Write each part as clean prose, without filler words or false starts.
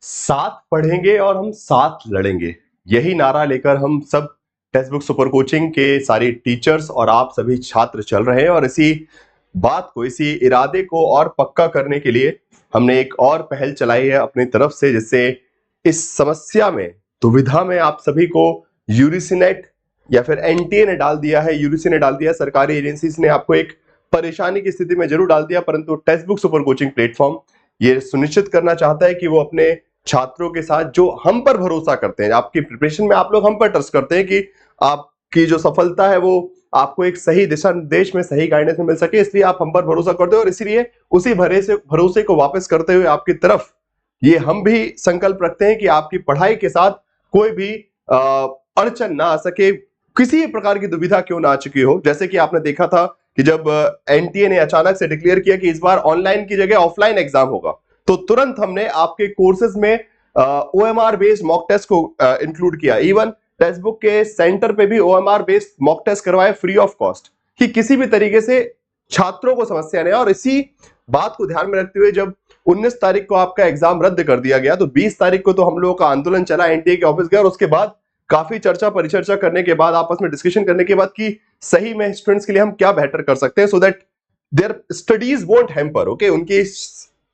साथ पढ़ेंगे और हम साथ लड़ेंगे, यही नारा लेकर हम सब टेक्स्ट बुक सुपर कोचिंग के सारी टीचर्स और आप सभी छात्र चल रहे हैं। और इसी बात को, इसी इरादे को और पक्का करने के लिए हमने एक और पहल चलाई है अपनी तरफ से, जिससे इस समस्या में, दुविधा में आप सभी को यूजीसी या फिर एनटीए ने डाल दिया है, यूजीसी ने डाल दिया, सरकारी एजेंसीज ने आपको एक परेशानी की स्थिति में जरूर डाल दिया, परंतु text book super coaching platform ये सुनिश्चित करना चाहता है कि वो अपने छात्रों के साथ, जो हम पर भरोसा करते हैं, आपकी प्रिपरेशन में आप लोग हम पर ट्रस्ट करते हैं कि आपकी जो सफलता है वो आपको एक सही दिशा निर्देश में, सही गाइडेंस में मिल सके, इसलिए आप हम पर भरोसा करते हो। और इसीलिए उसी भरोसे को वापस करते हुए आपकी तरफ ये हम भी संकल्प रखते हैं कि आपकी पढ़ाई के साथ कोई भी अड़चन ना आ सके, किसी प्रकार की दुविधा क्यों ना आ चुकी हो। जैसे कि आपने देखा था कि जब एनटीए ने अचानक से डिक्लेयर किया कि इस बार ऑनलाइन की जगह ऑफलाइन एग्जाम होगा, तो तुरंत हमने आपके कोर्सेज में ओएमआर बेस्ड मॉक टेस्ट को इंक्लूड किया। इवन टेक्स्ट बुक के सेंटर पे भी ओएमआर बेस्ड मॉक टेस्ट करवाए फ्री ऑफ कॉस्ट, कि किसी भी तरीके से छात्रों को समस्या नहीं। और इसी बात को ध्यान में रखते हुए जब 19 तारीख को आपका एग्जाम रद्द कर दिया गया, तो 20 तारीख को तो हम लोगों का आंदोलन चला, एनटीए के ऑफिस गया, और उसके बाद काफी चर्चा परिचर्चा करने के बाद, आपस में डिस्कशन करने के बाद कि सही में स्टूडेंट्स के लिए हम क्या बेहतर कर सकते हैं, so that their studies won't hamper, okay, उनकी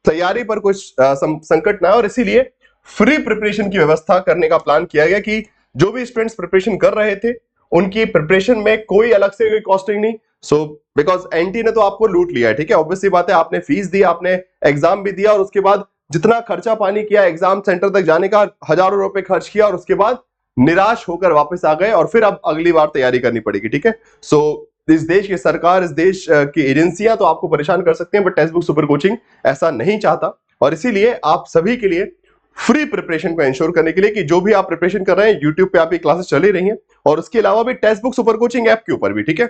तैयारी पर कुछ संकट ना हो। और इसीलिए फ्री प्रिपरेशन की व्यवस्था करने का प्लान किया गया कि जो भी स्टूडेंट्स प्रिपरेशन कर रहे थे उनकी प्रिपरेशन में कोई अलग से कोई कॉस्टिंग नहीं। सो बिकॉज एनटी ने तो आपको लूट लिया है, ठीक है, ऑब्वियसली बात है, आपने फीस दी, आपने एग्जाम भी दिया, और उसके बाद जितना खर्चा पानी किया, एग्जाम सेंटर तक जाने का हजारों रुपए खर्च किया, और उसके बाद निराश होकर वापस आ गए, और फिर अब अगली बार तैयारी करनी पड़ेगी, ठीक है। सो इस देश की सरकार, इस देश की एजेंसियां तो आपको परेशान कर सकते हैं, but text book super coaching ऐसा नहीं चाहता। और इसीलिए आप सभी के लिए फ्री प्रिपरेशन को इंश्योर करने के लिए कि जो भी आप प्रिपरेशन कर रहे हैं, यूट्यूब पे आपकी क्लासेस चल ही रही हैं, और उसके अलावा भी text book super coaching app के ऊपर भी, ठीक है।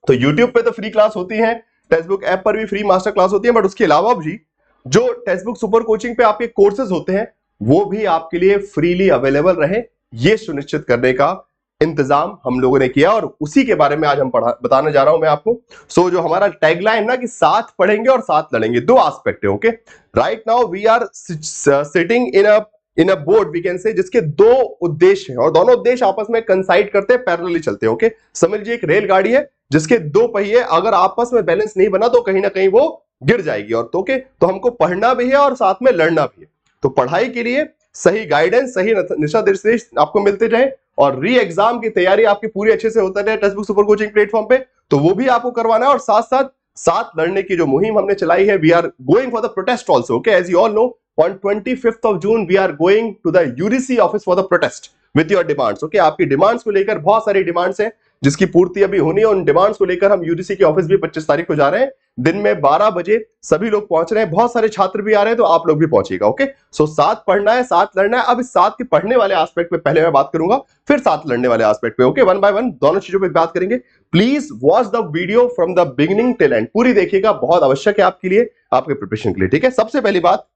तो यूट्यूब पे तो फ्री क्लास होती है, टेक्स्ट बुक ऐप पर भी फ्री मास्टर क्लास होती है, बट उसके अलावा भी जो टेक्स्ट बुक सुपर कोचिंग पे आपके कोर्सेज होते हैं वो भी आपके लिए फ्रीली अवेलेबल रहे, ये सुनिश्चित करने का इंतजाम हम लोगों ने किया, और उसी के बारे में आज हम बताने जा रहा हूं मैं आपको। सो जो हमारा टैगलाइन ना कि साथ पढ़ेंगे और साथ लड़ेंगे, दो एस्पेक्ट है, okay. Right now we are sitting in a board, we can say, जिसके दो उद्देश्य हैं, और दोनों उद्देश्य आपस में कंसाइड करते हैं, पैरेलली चलते हैं, ओके। समझ लीजिए एक रेलगाड़ी है जिसके दो पहिए अगर आपस में बैलेंस नहीं बना तो कहीं ना कहीं वो गिर जाएगी, और तो ओके, तो हमको पढ़ना भी है और साथ में लड़ना भी है। तो पढ़ाई के लिए सही गाइडेंस, सही दिशा निर्देश आपको मिलते जाए, और री एग्जाम की तैयारी आपकी पूरी अच्छे से होता रहे text book super coaching platform पे, तो वो भी आपको करवाना है। और साथ साथ साथ लड़ने की जो मुहिम हमने चलाई है, we are going for the protest also, okay, as you all know, on 25th of June we are going to the UGC office for the protest with your demands, okay. आपकी डिमांड्स को लेकर बहुत सारी demands हैं जिसकी पूर्ति अभी होनी है, उन डिमांड्स को लेकर हम यूजीसी के ऑफिस भी 25 तारीख को जा रहे हैं, दिन में 12 बजे सभी लोग पहुंच रहे हैं, बहुत सारे छात्र भी आ रहे हैं, तो आप लोग भी पहुंचिएगा, ओके। सो साथ पढ़ना है, साथ लड़ना है। अब इस साथ के पढ़ने वाले एस्पेक्ट पे पहले मैं बात करूंगा, फिर साथ लड़ने वाले एस्पेक्ट पे, ओके, वन बाय वन दोनों चीजों पे बात करेंगे। Please watch the video from the beginning till and, पूरी देखिएगा, बहुत आवश्यक है आपके लिए, आपके प्रिपरेशन के लिए, ठीक है। सबसे पहली बात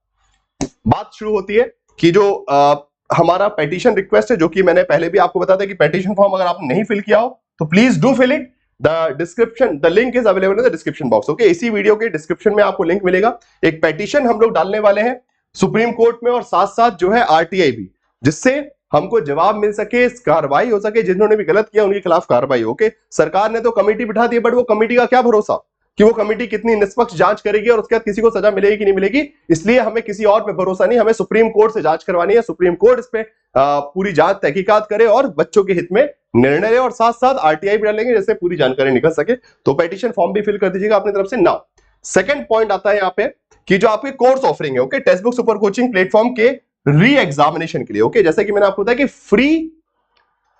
शुरू होती है कि जो हमारा पेटिशन रिक्वेस्ट है, जो कि मैंने पहले भी आपको बताया था कि पेटिशन फॉर्म अगर आपने नहीं फिल किया हो तो please do fill it. The link is available in the description box, okay. इसी वीडियो के डिस्क्रिप्शन में आपको लिंक मिलेगा। एक पेटिशन हम लोग डालने वाले हैं सुप्रीम कोर्ट में, और साथ साथ जो है आरटीआई भी, जिससे हमको जवाब मिल सके, कार्रवाई हो सके, जिन्होंने भी गलत किया उनके खिलाफ कार्रवाई, ओके। सरकार ने तो कमेटी बिठा दी, बट वो कमेटी का क्या भरोसा कि वो कमेटी कितनी निष्पक्ष जांच करेगी और उसके बाद किसी को सजा मिलेगी कि नहीं मिलेगी। इसलिए हमें किसी और पे भरोसा नहीं, हमें सुप्रीम कोर्ट से जांच करवानी है, सुप्रीम कोर्ट इस पे पूरी जांच तहकीकात करे और बच्चों के हित में निर्णय ले, और साथ साथ आरटीआई भी डालेंगे जैसे पूरी जानकारी निकल सके। तो पेटिशन फॉर्म भी फिल कर दीजिएगा अपनी तरफ से। नाउ सेकंड पॉइंट आता है यहाँ पे कि जो आपके कोर्स ऑफरिंग है, okay, text book super coaching platform के री एग्जामिनेशन के लिए, ओके, जैसे कि मैंने आपको बताया कि फ्री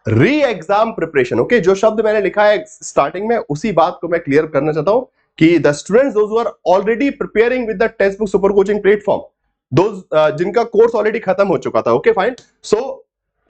री एग्जाम प्रिपरेशन, ओके। जो शब्द मैंने लिखा है स्टार्टिंग में, उसी बात को मैं क्लियर करना चाहता हूं कि the students those who are already preparing with the text book super coaching platform, those जिनका कोर्स ऑलरेडी खत्म हो चुका था, okay, fine. So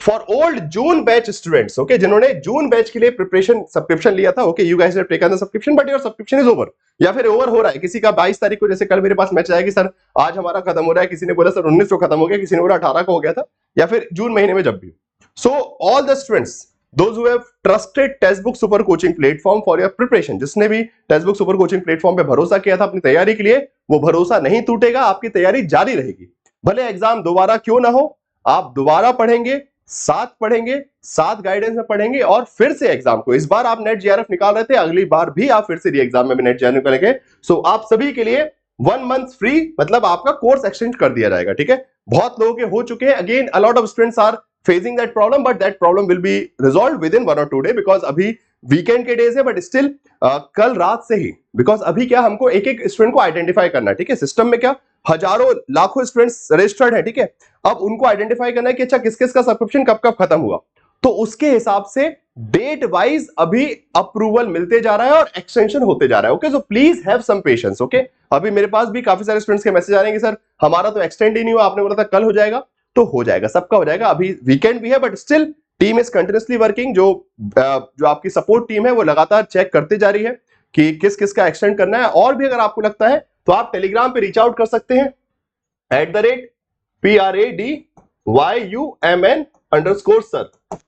for old June batch students, okay, जिन्होंने जून बैच के लिए प्रिपरेशन सब्सक्रिप्शन लिया था, okay, you guys have taken the subscription but your subscription is over, या फिर ओवर हो रहा है। किसी का 22 तारीख को, जैसे कल मेरे पास मैसेज आया कि सर आज हमारा खत्म हो रहा है, किसी ने बोला सर 19 को खत्म हो गया, किसी ने बोला 18 को हो गया था, या फिर जून महीने में जब भी। So all the students those who have trusted textbook super coaching platform for your preparation, जिसने भी टेक्स्टबुक सुपर कोचिंग प्लेटफॉर्म पे भरोसा किया था अपनी तैयारी के लिए, वो भरोसा नहीं टूटेगा, आपकी तैयारी जारी रहेगी। भले एग्जाम दोबारा क्यों ना हो, आप दोबारा पढ़ेंगे, साथ गाइडेंस में पढ़ेंगे और फिर से एग्जाम को, इस बार आप नेट जीआरएफ निकाल रहे थे, अगली बार भी आप फिर से री एग्जाम में भी नेट जीआरएफ निकालेंगे। सो आप सभी के लिए 1 मंथ फ्री, मतलब आपका कोर्स एक्सटेंड कर दिया जाएगा, ठीक है। बहुत लोगों के हो चुके हैं, again a lot of students are facing that problem, but that problem will be resolve within 1 और 2 डे, बिकॉज अभी वीकेंड के डेज है, बट स्टिल कल रात से ही, बिकॉज अभी क्या हमको एक एक स्टूडेंट को आइडेंटिफाई करना है, ठीक है। सिस्टम में क्या हजारों लाखों स्टूडेंट्स रजिस्टर्ड है, ठीक है। अब उनको आइडेंटिफाई करना है कि अच्छा किस किस का सब्सक्रिप्शन कब कब खत्म हुआ, तो उसके हिसाब से डेट वाइज अभी अप्रूवल मिलते जा रहा है और एक्सटेंशन होते जा रहा है। Okay, so please have some patience. Okay, अभी मेरे पास भी काफी सारे स्टूडेंट्स के मैसेज आ रहे हैं कि सर हमारा तो एक्सटेंड ही नहीं हुआ, आपने बोला था कल हो जाएगा, तो हो जाएगा, सबका हो जाएगा। अभी वीकेंड भी है, but still team is continuously working. जो आपकी सपोर्ट टीम है वो लगातार चेक करते जा रही है कि किस किस का एक्सटेंड करना है। और भी अगर आपको लगता है तो आप टेलीग्राम पे रीच आउट कर सकते हैं @PRADYUMN_sir।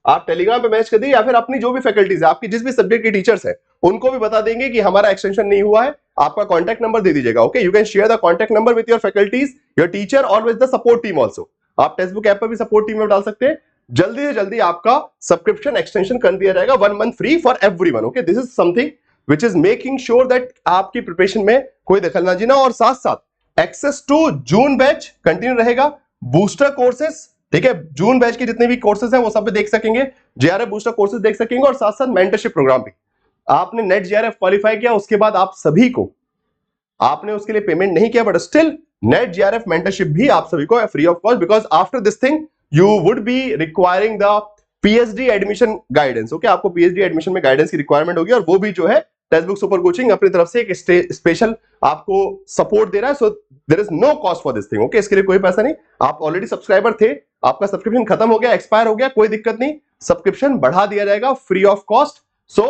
आप टेलीग्राम पे मैसेज कर दिए, या फिर अपनी जो भी फैकल्टीज है, आपकी जिस भी सब्जेक्ट की टीचर्स है, उनको भी बता देंगे कि हमारा एक्सटेंशन नहीं हुआ है, आपका कॉन्टैक्ट नंबर दे दीजिएगा। Okay, you can share the contact number with your faculties, your teacher और with the support team also. आप टेक्स्टबुक ऐप पर भी सपोर्ट टीम में डाल सकते हैं। जल्दी से जल्दी आपका सब्सक्रिप्शन एक्सटेंशन कर दिया जाएगा, 1 month free for everyone. Okay, this is something which is making sure that आपकी प्रिपरेशन में कोई दखलंदाजी ना। और साथ साथ access to June batch continue रहेगा, बूस्टर कोर्सेस, ठीक है। जून बैच के जितने भी कोर्सेज हैं वो सब देख सकेंगे, जेआरएफ बूस्टर कोर्सेज देख सकेंगे, और साथ साथ मेंटरशिप प्रोग्राम भी। आपने नेट जेआरएफ क्वालिफाई किया, उसके बाद आप सभी को, आपने उसके लिए पेमेंट नहीं किया, but still net JRF mentorship भी आप सभी को free of cost, because after this thing you would be requiring the PhD admission guidance. Okay, आपको पीएचडी एडमिशन में गाइडेंस की रिक्वायरमेंट होगी, और वो भी जो है टेक्स्टबुक सुपर कोचिंग अपनी तरफ से एक स्पेशल आपको सपोर्ट दे रहा है। So there is no cost for this thing. Okay, इसके लिए कोई पैसा नहीं। आप ऑलरेडी सब्सक्राइबर थे, आपका सब्सक्रिप्शन खत्म हो गया, एक्सपायर हो गया, कोई दिक्कत नहीं, सब्सक्रिप्शन बढ़ा दिया जाएगा free of cost. So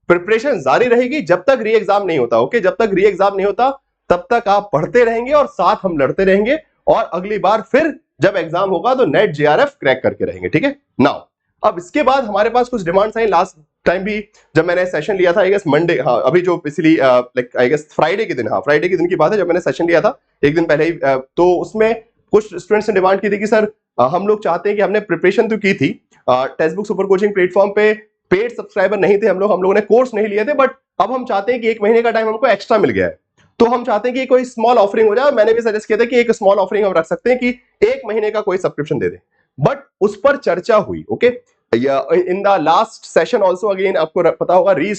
preparation जारी रहेगी जब तक री एग्जाम नहीं होता। ओके, जब तक री एग्जाम नहीं होता तब तक आप पढ़ते रहेंगे और साथ हम लड़ते रहेंगे, और अगली बार फिर जब एग्जाम होगा तो नेट जेआरएफ क्रैक करके रहेंगे, ठीक है। नाउ अब इसके बाद हमारे पास कुछ डिमांड्स आई। लास्ट टाइम भी जब मैंने सेशन लिया था, आई गेस मंडे, हाँ अभी जो पिछली लाइक आई गेस फ्राइडे के दिन, हाँ फ्राइडे के दिन की बात है, जब मैंने सेशन लिया था एक दिन पहले ही, तो उसमें कुछ स्टूडेंट्स ने डिमांड की थी कि सर हम लोग चाहते हैं कि हमने प्रिपरेशन तो की थी टेक्स्टबुक सुपर कोचिंग प्लेटफॉर्म पे, पेड सब्सक्राइबर नहीं थे हम लोगों ने कोर्स नहीं लिए थे, बट अब हम चाहते हैं कि 1 महीने का टाइम हमको एक्स्ट्रा मिल गया है, तो हम चाहते हैं कि कोई स्मॉल ऑफरिंग हो जाए। मैंने भी सजेस्ट किया था कि एक स्मॉल ऑफरिंग हम रख सकते हैं कि 1 महीने का कोई सब्सक्रिप्शन दे दे, बट उस पर चर्चा हुई। Okay, in the last session also, again आपको पता होगा री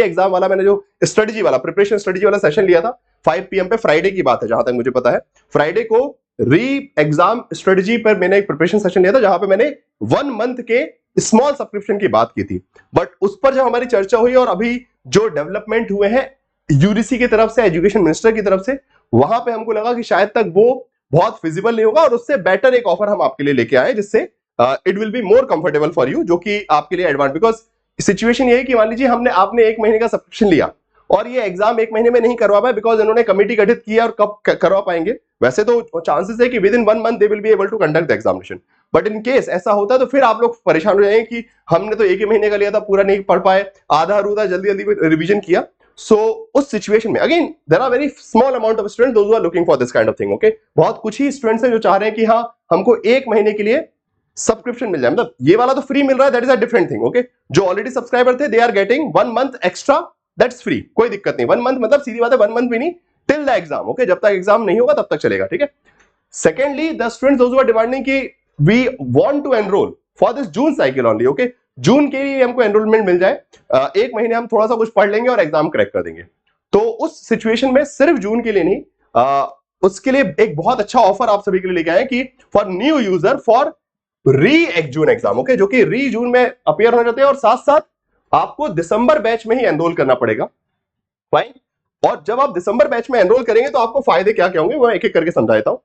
एग्जाम वाला मैंने जो स्ट्रेटजी वाला प्रिपरेशन स्ट्रेटजी वाला सेशन लिया था 5 PM पे, फ्राइडे की बात है जहां तक मुझे पता है, फ्राइडे को री एग्जाम स्ट्रेटजी पर मैंने एक प्रिपरेशन सेशन लिया था, जहां पे मैंने 1 मंथ के स्मॉल सब्सक्रिप्शन की बात की थी। बट उस पर जब हमारी चर्चा हुई और अभी जो डेवलपमेंट हुए हैं यूजीसी की तरफ से, एजुकेशन मिनिस्टर की तरफ से, वहां पे हमको लगा कि शायद तक वो बहुत फिजिबल नहीं होगा, और उससे बेटर एक ऑफर हम आपके लिए लेके आए, जिससे it will be more comfortable for you, जो कि आपके लिए एडवांस। बिकॉज सिचुएशन ये है कि मान लीजिए आपने 1 महीने का सब्सक्रिप्शन लिया और ये एग्जाम 1 महीने में नहीं करवा पाए, बिकॉज इन्होंने कमेटी गठित की है, और कब करवा पाएंगे। वैसे तो चांसेस है कि within 1 month they will be able to conduct the examination, but in case ऐसा होता है तो फिर आप लोग परेशान हो जाएंगे कि हमने तो 1 ही महीने का लिया था, पूरा नहीं पढ़ पाए, आधा अधूरा जल्दी जल्दी रिवीजन किया। सो उस सिचुएशन में again there are very small amount of students those who are looking for this kind of thing. Okay, बहुत कुछ ही स्टूडेंट्स हैं जो चाह रहे हैं कि हाँ हमको 1 महीने के लिए सब्सक्रिप्शन मिल जाए, मतलब ये वाला तो फ्री मिल रहा है, that is a different thing. Okay, जो ऑलरेडी सब्सक्राइबर थे they are getting 1 month extra, that's free, कोई दिक्कत नहीं। 1 मंथ मतलब सीधी बात है 1 मंथ भी नहीं, टिल द एग्जाम। ओके, जब तक एग्जाम नहीं होगा तब तक चलेगा, ठीक है। Secondly the students those who are demanding कि we want to enrol for this June cycle only. Okay, जून के लिए हमको एनरोलमेंट मिल जाए, 1 महीने हम थोड़ा सा कुछ पढ़ लेंगे और एग्जाम क्रैक कर देंगे, तो उस सिचुएशन में सिर्फ जून के लिए नहीं, उसके लिए एक बहुत अच्छा ऑफर आप सभी के लिए लेके आए कि फॉर न्यू यूजर फॉर री जून एग्जाम। ओके, जो कि री जून में अपीयर हो जाते हैं, और साथ साथ आपको दिसंबर बैच में ही एनरोल करना पड़ेगा, फाइन। और जब आप दिसंबर बैच में एनरोल करेंगे तो आपको फायदे क्या क्या होंगे वो एक एक करके समझा देता हूं।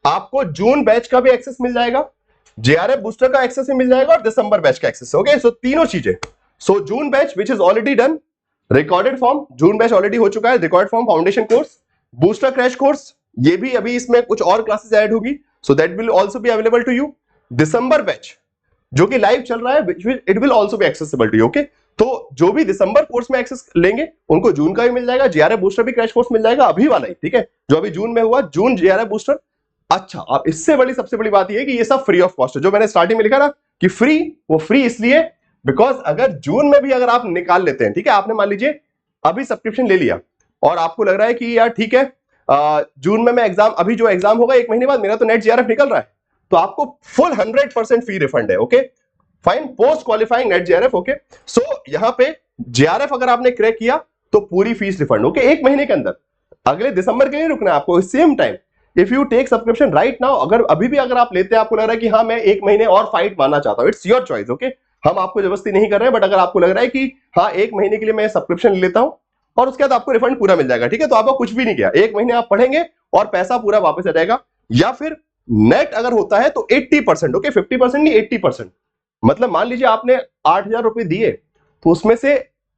आपको जून बैच का भी एक्सेस मिल जाएगा, जेआरएफ बूस्टर का एक्सेस भी मिल जाएगा, और दिसंबर बैच का एक्सेस। ओके, सो तीनों चीजें। So June batch which is already done, recorded form, June batch already हो चुका है, recorded form foundation course, booster crash course, ये भी अभी इसमें कुछ और क्लासेस ऐड होगी, so that will also be available to you. दिसंबर बैच जो कि लाइव चल रहा है, it will also be accessible to you. Okay, तो जो भी दिसंबर कोर्स में एक्सेस लेंगे उनको जून का भी मिल जाएगा, जेआरएफ बूस्टर भी क्रैश कोर्स मिल जाएगा, अभी वाला ही, ठीक है, जो अभी जून में हुआ, जून जेआरएफ बूस्टर, अच्छा, अब इससे बड़ी सबसे बड़ी बात यह है कि ये सब फ्री ऑफ कॉस्ट है। जो मैंने स्टार्टिंग में लिखा ना कि फ्री, वो फ्री इसलिए बिकॉज अगर जून में भी अगर आप निकाल लेते हैं, ठीक है, आपने मान लीजिए अभी सब्सक्रिप्शन ले लिया और आपको लग रहा है कि यार ठीक है जून में मैं एग्जाम, अभी जो एग्जाम होगा 1 महीने बाद, मेरा तो नेट जीआरएफ निकल रहा है, तो आपको फुल 100% फी रिफंड है। Okay fine, post qualifying net GRF. Okay so यहां पे जीआरएफ अगर आपने क्रैक किया तो पूरी फीस रिफंड। ओके 1 महीने के अंदर, अगले दिसंबर के लिए रुकना है आपको। Same time if you take subscription right now, अगर अभी भी अगर आप लेते हैं, आपको लग रहा है कि हाँ मैं 1 महीने और फाइट मारना चाहता हूं, इट्स योर चॉइस। ओके हम आपको जबरदस्ती नहीं कर रहे हैं, बट अगर आपको लग रहा है कि हाँ 1 महीने के लिए मैं सब्सक्रिप्शन ले लेता हूं और उसके बाद आपको रिफंड पूरा मिल जाएगा, ठीक है, तो आपको कुछ भी नहीं किया, 1 महीने आप पढ़ेंगे और पैसा पूरा वापस आ जाएगा। या फिर नेट अगर होता है तो 80%, ओके 50% नहीं 80%, मतलब मान लीजिए आपने 8,000 रुपए दिए तो उसमें से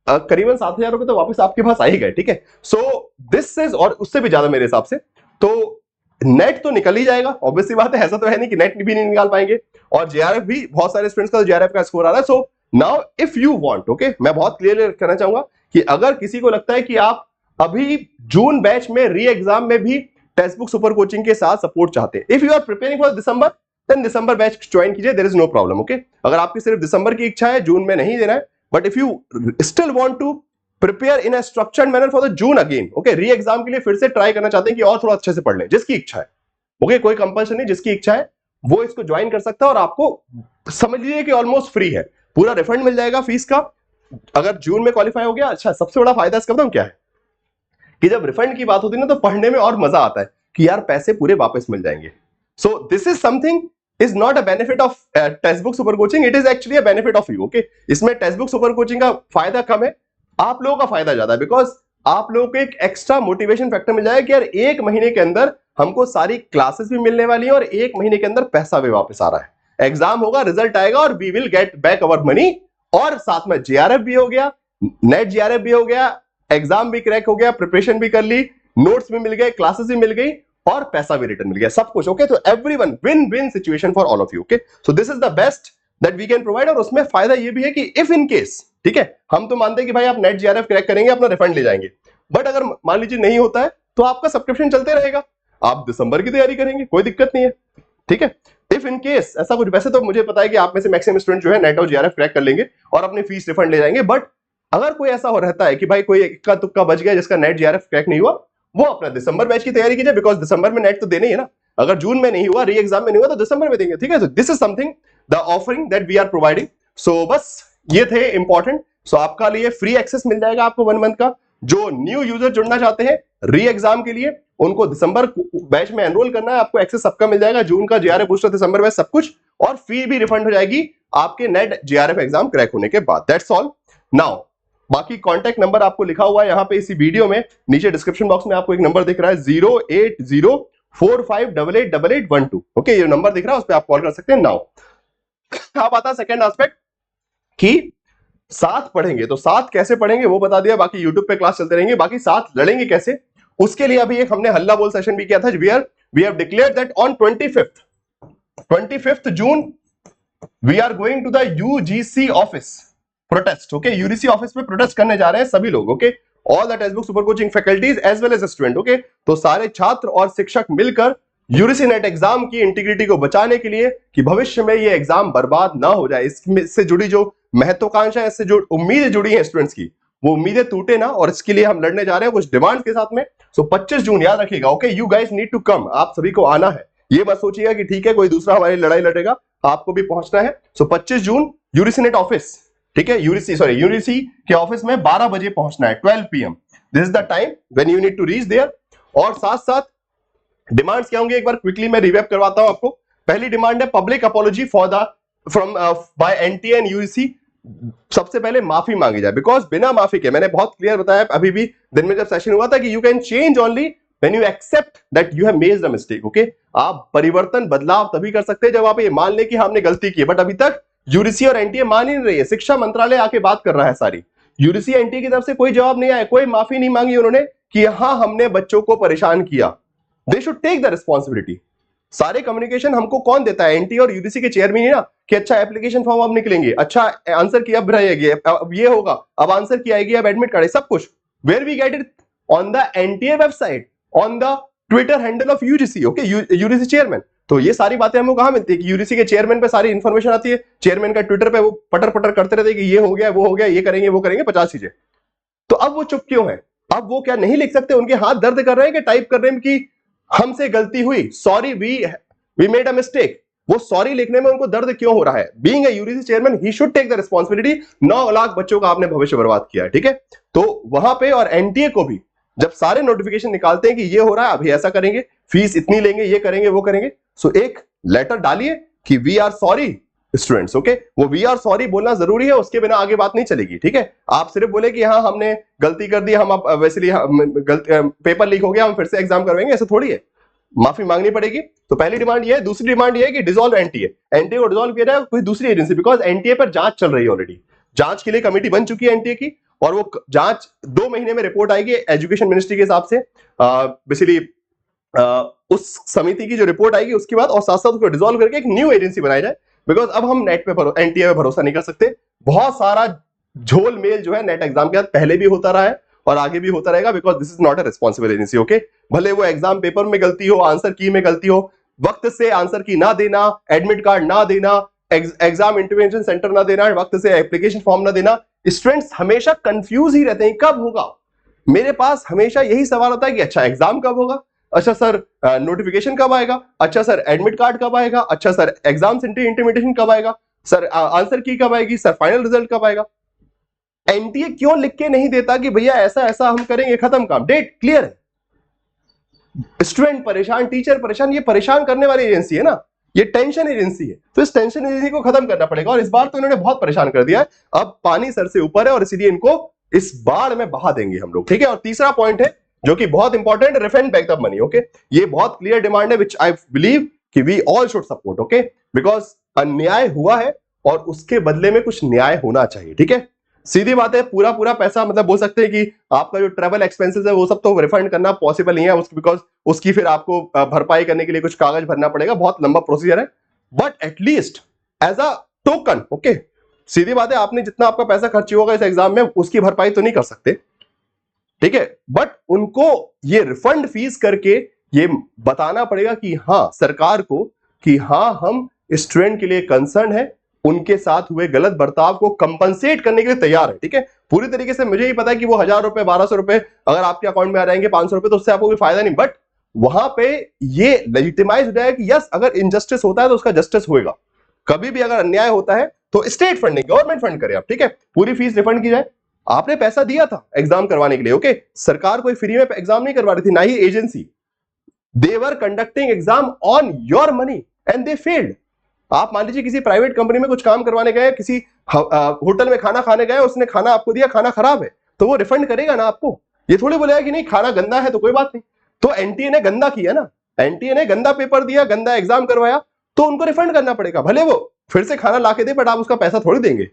करीबन 7,000 रुपए तो वापस आपके पास आ ही गए, ठीक है। सो दिस इज, और उससे भी ज्यादा मेरे हिसाब से, तो नेट तो निकल ही जाएगा, ऑब्वियसली बात है, ऐसा तो है नहीं कि नेट भी नहीं निकाल पाएंगे। और जेआरएफ भी, बहुत सारे स्टूडेंट्स का जेआरएफ का स्कोर आ रहा है। So now if you want, okay मैं बहुत क्लियर कहना चाहूंगा कि अगर किसी को लगता है कि आप अभी जून बैच में री एग्जाम में भी टेक्स्ट बुक सुपर कोचिंग के साथ सपोर्ट चाहते हैं, if you are preparing for December, then December batch join कीजिए, there is no problem. Okay अगर आपकी सिर्फ दिसंबर की इच्छा है, जून में नहीं देना है, but if you still want to prepare in a structured manner for the June again, okay re exam के लिए फिर से ट्राई करना चाहते हैं कि और थोड़ा अच्छे से पढ़ लें, जिसकी इच्छा है, ओके कोई कंपल्शन नहीं, जिसकी इच्छा है वो इसको ज्वाइन कर सकता है। और आपको समझ लीजिए कि ऑलमोस्ट फ्री है, पूरा रिफंड मिल जाएगा फीस का अगर जून में क्वालिफाई हो गया। अच्छा, सबसे बड़ा फायदा इसका बताऊं क्या है कि जब रिफंड की बात होती है ना, तो पढ़ने में और मजा आता है कि यार पैसे पूरे वापस मिल जाएंगे। सो this is something is not a benefit of text book super coaching, it is actually a benefit of you. Okay इसमें टेक्स्ट बुक सुपर कोचिंग का फायदा कम है, आप लोगों का फायदा ज्यादा है, बिकॉज आप लोगों को एक एक्स्ट्रा मोटिवेशन फैक्टर मिल जाएगा कि यार 1 महीने के अंदर हमको सारी क्लासेस भी मिलने वाली है और 1 महीने के अंदर पैसा भी वापस आ रहा है। एग्जाम होगा, रिजल्ट आएगा और we will get back our money, और साथ में जीआरएफ भी हो गया, नेट जीआरएफ भी हो गया, एग्जाम भी क्रैक हो गया, प्रिपरेशन भी कर ली, नोट्स भी मिल गए, क्लासेस भी मिल गई और पैसा भी रिटर्न मिल गया, सब कुछ। ओके तो everyone win win situation for all of you. Okay so this is the best that we can provide. और उसमें फायदा ये भी है कि इफ इन केस, ठीक है, हम तो मानते हैं कि भाई आप नेट जीआरएफ क्रैक करेंगे, अपना रिफंड ले जाएंगे, बट अगर मान लीजिए नहीं होता है तो आपका सब्सक्रिप्शन चलते रहेगा, आप दिसंबर की तैयारी करेंगे, कोई दिक्कत नहीं है, ठीक है। इफ इन केस ऐसा कुछ, वैसे तो मुझे पता है कि आप में से मैक्सिमम स्टूडेंट जो है नेट और जीआरएफ क्रैक कर लेंगे और अपनी फीस रिफंड ले जाएंगे, बट अगर कोई ऐसा हो रहता है कि भाई कोई इक्का तुक्का बच गया जिसका नेट जीआरएफ क्रैक नहीं हुआ, वो अपना दिसंबर बैच की तैयारी कीजिए, बिकॉज दिसंबर में नेट तो देने ही है ना, अगर जून में नहीं हुआ, री एग्जाम में नहीं हुआ, तो दिसंबर में देंगे, ठीक है। तो this is something the offering that we are providing. So बस ये थे इंपॉर्टेंट। सो आपका लिए फ्री एक्सेस मिल जाएगा आपको 1 मंथ का। जो न्यू यूजर जुड़ना चाहते हैं री एग्जाम के लिए, उनको दिसंबर बैच में एनरोल करना है, आपको एक्सेस सबका मिल जाएगा, जून का जीआरएफ बूस्टर, दिसंबर बैच, सब कुछ, और फी भी रिफंड हो जाएगी आपके नेट जीआरएफ एग्जाम क्रैक होने के बाद। That's all. नाउ बाकी कांटेक्ट नंबर आपको लिखा हुआ है यहाँ पे इसी वीडियो में, नीचे डिस्क्रिप्शन बॉक्स में आपको एक नंबर दिख रहा है 08045888812। ओके ये नंबर दिख रहा है, उस पर आप कॉल कर सकते हैं। नाउ अब आता है सेकंड एस्पेक्ट कि साथ पढ़ेंगे, तो साथ कैसे पढ़ेंगे वो बता दिया, बाकी यूट्यूब पे क्लास चलते रहेंगे, बाकी साथ लड़ेंगे कैसे, उसके लिए अभी एक हमने हल्ला बोल सेशन भी किया था, we have declared that on 25th June we are going to the UGC office protest. Okay UGC office में प्रोटेस्ट करने जा रहे हैं सभी लोग। Okay all the text book super coaching faculties as well as student. Okay तो सारे छात्र और शिक्षक मिलकर यूजीसी नेट एग्जाम की इंटीग्रिटी को बचाने के लिए, कि भविष्य में ये एग्जाम बर्बाद ना हो जाए, इससे जुड़ी जो महत्वाकांक्षा है, इससे जो उम्मीदें जुड़ी हैं स्टूडेंट्स की, वो उम्मीदें टूटे ना, और इसके लिए हम लड़ने जा रहे हैं कुछ डिमांड्स के साथ में। सो 25 जून याद रखिएगा। Okay you guys need to come, आप सभी को आना है, ये मत सोचिएगा कि ठीक है कोई दूसरा हमारी लड़ाई लड़ेगा, आपको भी पहुंचना है। सो 25 जून यूजीसी नेट ऑफिस, ठीक है, यूजीसी के ऑफिस में 12 बजे पहुंचना है, 12 PM, this is the time when you need to reach there. और साथ साथ डिमांड्स क्या होंगे एक बार क्विकली मैं रिवैप करवाता हूं आपको। पहली डिमांड है public apology for the from by NTA and UGC, सबसे पहले माफी मांगी जाए, बिकॉज बिना माफी के, मैंने बहुत क्लियर बताया अभी भी दिन में जब सेशन हुआ था, कि you can change only when you accept that you have made a mistake. Okay आप परिवर्तन, बदलाव तभी कर सकते हैं जब आप ये मान ले कि हमने गलती की, बट अभी तक यूजीसी और एनटीए मान ही नहीं रही है, शिक्षा मंत्रालय आके बात कर रहा है सारी, यूजीसी एनटीए की तरफ से कोई जवाब नहीं आया, कोई माफी नहीं मांगी उन्होंने कि हाँ हमने बच्चों को परेशान किया। They should take the responsibility. सारे कम्युनिकेशन हमको कौन देता है, एनटीए और यूजीसी के चेयरमैन ही ना, कि अच्छा एप्लीकेशन फॉर्म अब निकलेंगे, अच्छा आंसर की अब रहेगी, अब ये होगा, अब आंसर की आएगी, अब एडमिट कार्ड, सब कुछ where we get it on the NTA website, on the Twitter handle of UGC, okay, UGC chairman. तो ये सारी बातें हमको कहां मिलती है कि यूजीसी के चेयरमैन पे सारी इंफॉर्मेशन आती है, चेयरमैन का ट्विटर पे वो पटर पटर करते रहते कि ये हो गया, वो हो गया, ये करेंगे, वो करेंगे, 50 चीजें। तो अब वो चुप क्यों है? अब वो क्या नहीं लिख सकते? उनके हाथ दर्द कर रहे हैं कि टाइप कर रहे हैं कि हमसे गलती हुई, sorry, we made a mistake? वो सॉरी लिखने में उनको दर्द क्यों हो रहा है? Being a UGC chairman he should take the responsibility. 9 lakh बच्चों का आपने भविष्य बर्बाद किया है, ठीक है? तो वहां पे, और एनटीए को भी जब सारे नोटिफिकेशन निकालते हैं कि ये हो रहा है, अभी ऐसा करेंगे, फीस इतनी लेंगे, ये करेंगे, वो करेंगे, सो एक लेटर डालिए कि we are sorry students, okay? वो वी आर सॉरी बोलना जरूरी है, उसके बिना आगे बात नहीं चलेगी, ठीक है? आप सिर्फ बोले कि हाँ हमने गलती कर दी, हम वैसे पेपर लीक हो गया, हम फिर से एग्जाम करवाएंगे, ऐसा थोड़ी है। माफी मांगनी पड़ेगी। तो पहली डिमांड ये है। दूसरी डिमांड ये है कि डिसॉल्व एनटीए। एनटीए को डिसॉल्व किया जाए कोई दूसरी एजेंसी, बिकॉज एनटीए पर जांच चल रही है ऑलरेडी। जांच के लिए कमेटी बन चुकी है एनटीए की, और वो जांच 2 महीने में रिपोर्ट आएगी एजुकेशन मिनिस्ट्री के हिसाब से, बेसिकली उस समिति की जो रिपोर्ट आएगी उसके बाद, और साथ साथ उसको डिसॉल्व करके एक न्यू एजेंसी बनाई जाए। बिकॉज अब हम नेट पे एनटीए पे भरोसा नहीं कर सकते। बहुत सारा झोल मेल जो है नेट एग्जाम के बाद पहले भी होता रहा है और आगे भी होता रहेगा, because this is not a responsible agency, okay? भले वो एग्जाम पेपर में गलती हो, आंसर की में गलती हो, वक्त से आंसर की ना देना, एडमिट कार्ड ना देना, एग्जाम इंटरवेंशन सेंटर ना देना, वक्त से एप्लीकेशन फॉर्म ना देना, स्टूडेंट्स हमेशा कंफ्यूज ही रहते हैं कब होगा। मेरे पास हमेशा यही सवाल होता है कि अच्छा एग्जाम कब होगा, अच्छा सर नोटिफिकेशन कब आएगा, अच्छा सर एडमिट कार्ड कब आएगा, अच्छा सर एग्जाम सेंटर इंटीमेटेशन कब आएगा, सर आंसर की कब आएगी, सर फाइनल रिजल्ट कब आएगा? एनटीए क्यों लिख के नहीं देता कि भैया ऐसा ऐसा हम करेंगे, खत्म काम, डेट क्लियर है? स्टूडेंट परेशान, टीचर परेशान, ये परेशान करने वाली एजेंसी है ना, ये टेंशन एजेंसी है। तो इस टेंशन एजेंसी को खत्म करना पड़ेगा, और इस बार तो इन्होंने बहुत परेशान कर दिया है। अब पानी सर से ऊपर है, और इसीलिए इनको इस बाढ़ में बहा देंगे हम लोग, ठीक है? और तीसरा पॉइंट है जो कि बहुत important, refund back the money, okay? ये बहुत क्लियर डिमांड है विच आई बिलीव कि we all should support, okay? Because अन्याय हुआ है और उसके बदले में कुछ न्याय होना चाहिए, ठीक है? सीधी बात है, पूरा पूरा पैसा, मतलब बोल सकते हैं कि आपका जो ट्रैवल एक्सपेंसेस है वो सब तो रिफंड करना पॉसिबल नहीं है, बिकॉज उसकी फिर आपको भरपाई करने के लिए कुछ कागज भरना पड़ेगा, बहुत लंबा प्रोसीजर है। But at least as a token, okay, सीधी बात है, आपने जितना आपका पैसा खर्च होगा इस एग्जाम में उसकी भरपाई तो नहीं कर सकते, ठीक है? बट उनको ये रिफंड फीस करके ये बताना पड़ेगा कि हाँ सरकार को, कि हाँ हम स्टूडेंट के लिए कंसर्न है, उनके साथ हुए गलत बर्ताव को कंपनसेट करने के लिए तैयार है, ठीक है? पूरी तरीके से मुझे ही पता है कि वो 1000 रुपए 1200 रुपए अगर आपके अकाउंट में आ जाएंगे, 500 रुपए, तो उससे आपको कोई फायदा नहीं। बट वहां पे ये लेजिटिमाइज हो जाएगा कि यस, अगर इनजस्टिस होता है तो उसका जस्टिस होएगा। कभी भी अगर अन्याय होता है तो स्टेट फंडिंग, गवर्नमेंट फंड करे आप, ठीक है? पूरी फीस रिफंड की जाए। आपने पैसा दिया था एग्जाम करवाने के लिए, ओके? सरकार कोई फ्री में एग्जाम नहीं करवा रही थी, ना ही agency. They were conducting exam on your money and they failed. आप मान लीजिए किसी प्राइवेट कंपनी में कुछ काम करवाने गए, किसी होटल में खाना खाने गए, उसने खाना आपको दिया, खाना खराब है, तो वो रिफंड करेगा ना आपको? ये थोड़ी बोलेगा कि नहीं खाना गंदा है तो कोई बात नहीं। तो एनटीए ने गंदा किया ना, एनटीए ने गंदा पेपर दिया, गंदा एग्जाम करवाया, तो उनको रिफंड करना पड़ेगा, भले वो फिर से खाना ला के दे, बट आप उसका पैसा थोड़ी देंगे।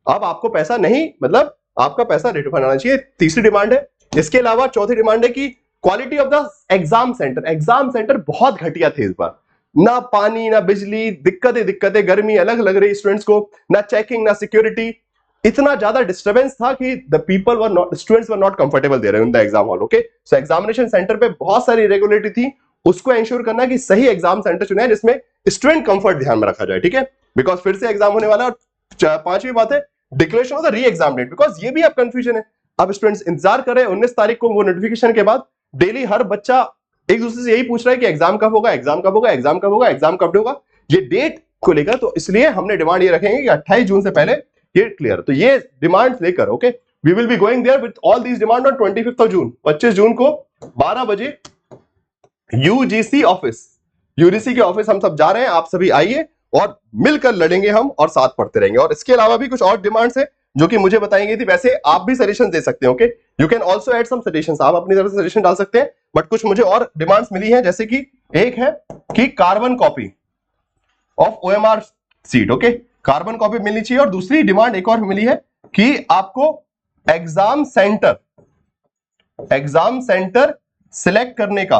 अब आपको पैसा नहीं, मतलब आपका पैसा रिफंड आना चाहिए। तीसरी डिमांड है। इसके अलावा चौथी डिमांड है कि quality of the exam centre. Exam centre बहुत घटिया थे इस बार, ना पानी ना बिजली, दिक्कतें, गर्मी अलग लग रही स्टूडेंट्स को, ना चेकिंग ना सिक्योरिटी, इतना ज्यादा डिस्टर्बेंस था कि the people were not, students were not comfortable there in the exam hall, okay? So examination centre पे बहुत सारी इरेगुलरिटी थी, उसको एंश्योर करना कि सही एग्जाम सेंटर चुना है जिसमें स्टूडेंट कंफर्ट ध्यान में रखा जाए, ठीक है? बिकॉज फिर से एग्जाम होने वाला है। और पांचवी बात है declaration of the re exam date, because ये भी अब कंफ्यूजन है। अब स्टूडेंट्स इंतजार कर रहे हैं 19 तारीख को वो नोटिफिकेशन के बाद। डेली हर बच्चा एक दूसरे से यही पूछ रहा है कि एग्जाम कब होगा, एग्जाम कब होगा, एग्जाम कब होगा, एग्जाम कब होगा, ये डेट को लेकर। तो इसलिए हमने डिमांड ये रखेंगे कि 28 जून से पहले ये क्लियर। तो ये डिमांड्स लेकर, okay, we will be going there with all these demand on 25 June, 25 जून को 12 बजे यूजीसी ऑफिस, यूजीसी के ऑफिस हम सब जा रहे हैं। आप सभी आइए और मिलकर लड़ेंगे हम, और साथ पढ़ते रहेंगे। और इसके अलावा भी कुछ और डिमांड्स है जो कि मुझे बताई गई थी। वैसे आप भी सजेशन दे सकते हैं, okay? You can also add some suggestions, आप अपनी तरफ से सजेशन डाल सकते हैं। बट कुछ मुझे और डिमांड्स मिली है, जैसे कि एक है कि carbon copy of OMR sheet, okay? Carbon copy मिलनी चाहिए। और दूसरी डिमांड एक और मिली है कि आपको एग्जाम सेंटर सिलेक्ट करने का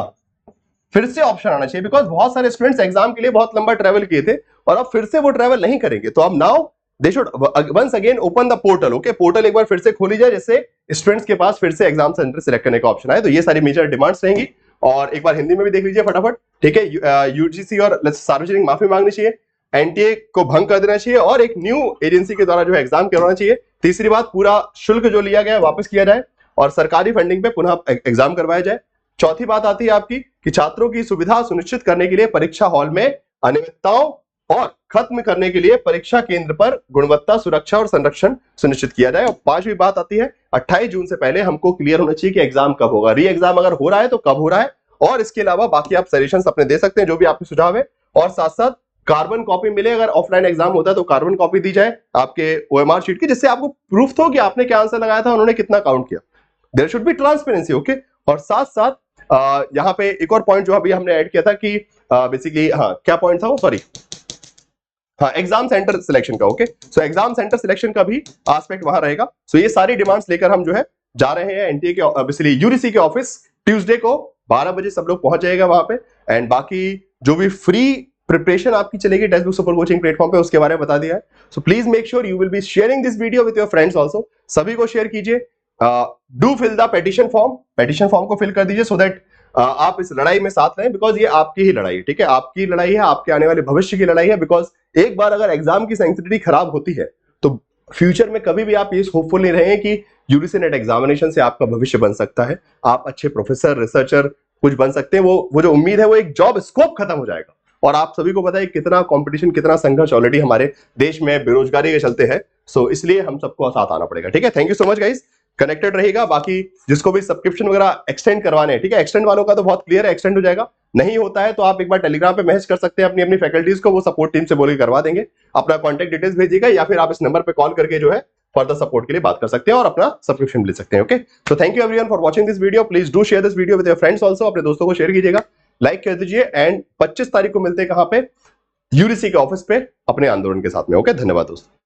फिर से ऑप्शन आना चाहिए, बिकॉज बहुत सारे स्टूडेंट्स एग्जाम के लिए बहुत लंबा ट्रैवल किए थे और अब फिर से वो ट्रैवल नहीं करेंगे। तो अब now they should once again open the portal, okay? Portal एक बार फिर से खोली जाए, जिससे स्टूडेंट्स के पास फिर से एग्जाम सेंटर सिलेक्ट करने का ऑप्शन आए। तो ये सारी मेजर डिमांड्स रहेंगी। और एक बार हिंदी में भी देख लीजिए फटाफट, ठीक है। यूजीसी और सार्वजनिक माफी मांगनी चाहिए, एनटीए को भंग कर देना चाहिए और एक न्यू एजेंसी के द्वारा जो है एग्जाम करवाना चाहिए। तीसरी बात, पूरा शुल्क जो लिया गया है वापस किया जाए और सरकारी फंडिंग पे पुनः एग्जाम करवाया जाए। चौथी बात आती है आपकी कि छात्रों की सुविधा सुनिश्चित करने के लिए परीक्षा हॉल में अनियमितताओं और खत्म करने के लिए परीक्षा केंद्र पर गुणवत्ता, सुरक्षा और संरक्षण सुनिश्चित किया जाए। और पांचवी बात आती है 28 जून से पहले हमको क्लियर होना चाहिए कि एग्जाम कब होगा, री एग्जाम अगर हो रहा है तो कब हो रहा है, और इसके अलावा बाकी आप सजेशंस अपने दे सकते हैं जो भी आपके सुझाव है। और साथ साथ कार्बन कॉपी मिले, अगर ऑफलाइन एग्जाम होता है तो कार्बन कॉपी दी जाए आपके ओएमआर शीट की, जिससे आपको प्रूफ हो कि आपने क्या आंसर लगाया था, उन्होंने कितना काउंट किया। There should be transparency, okay. और साथ साथ यहाँ पे एक और पॉइंट जो अभी हमने ऐड किया था कि बेसिकली क्या पॉइंट था वो, सॉरी, एग्जाम सेंटर सिलेक्शन का, okay. So exam centre selection का भी एस्पेक्ट वहां रहेगा। सो ये सारी डिमांड्स लेकर हम जो है जा रहे हैं एनटीए के, बेसिकली यूजीसी के ऑफिस। ट्यूसडे को 12 बजे सब लोग पहुंच जाएगा वहां पे। एंड बाकी जो भी फ्री प्रिपरेशन आपकी चलेगी text book super coaching platform पे, उसके बारे में बता दिया है। So please make sure you will be sharing this video with your friends also. सभी को शेयर कीजिए। Do fill the petition form को फिल कर दीजिए सो दैट आप इस लड़ाई में साथ रहें, बिकॉज ये आपकी ही लड़ाई है, ठीक है। आपकी लड़ाई है, आपके आने वाले भविष्य की लड़ाई है। बिकॉज एक बार अगर एग्जाम की सेंसिटिविटी खराब होती है तो फ्यूचर में कभी भी आप ये होपफुल नहीं रहे कि यूजीसी नेट एग्जामिनेशन से आपका भविष्य बन सकता है, आप अच्छे प्रोफेसर, रिसर्चर कुछ बन सकते हैं। वो जो उम्मीद है वो एक जॉब स्कोप खत्म हो जाएगा। और आप सभी को पता है कितना कंपटीशन, कितना संघर्ष ऑलरेडी हमारे देश में बेरोजगारी के चलते हैं। सो इसलिए हम सबको साथ आना पड़ेगा, ठीक है। Thank you so much guys, connected रहेगा। बाकी जिसको भी सब्सक्रिप्शन वगैरह एक्सटेंड करवाने हैं, ठीक है, एक्सटेंड वालों का तो बहुत क्लियर है, एक्सटेंड हो जाएगा। नहीं होता है तो आप एक बार टेलीग्राम पे मैसेज कर सकते हैं अपनी अपनी फैकल्टीज को, वो सपोर्ट टीम से बोल के करवा देंगे। अपना कॉन्टैक्ट डिटेल्स भेजिएगा या फिर आप इस नंबर पे कॉल करके जो है फर्दर सपोर्ट के लिए बात कर सकते हैं और अपना सब्सक्रिप्शन ले सकते हैं, okay. So thank you everyone for watching this video. Please do share this video with your friends also. अपने दोस्तों को शेयर कीजिएगा, लाइक कर दीजिए। एंड 25 तारीख को मिलते हैं कहां पे, यूजीसी के ऑफिस पे अपने आंदोलन के साथ में, ओके। धन्यवाद दोस्तों।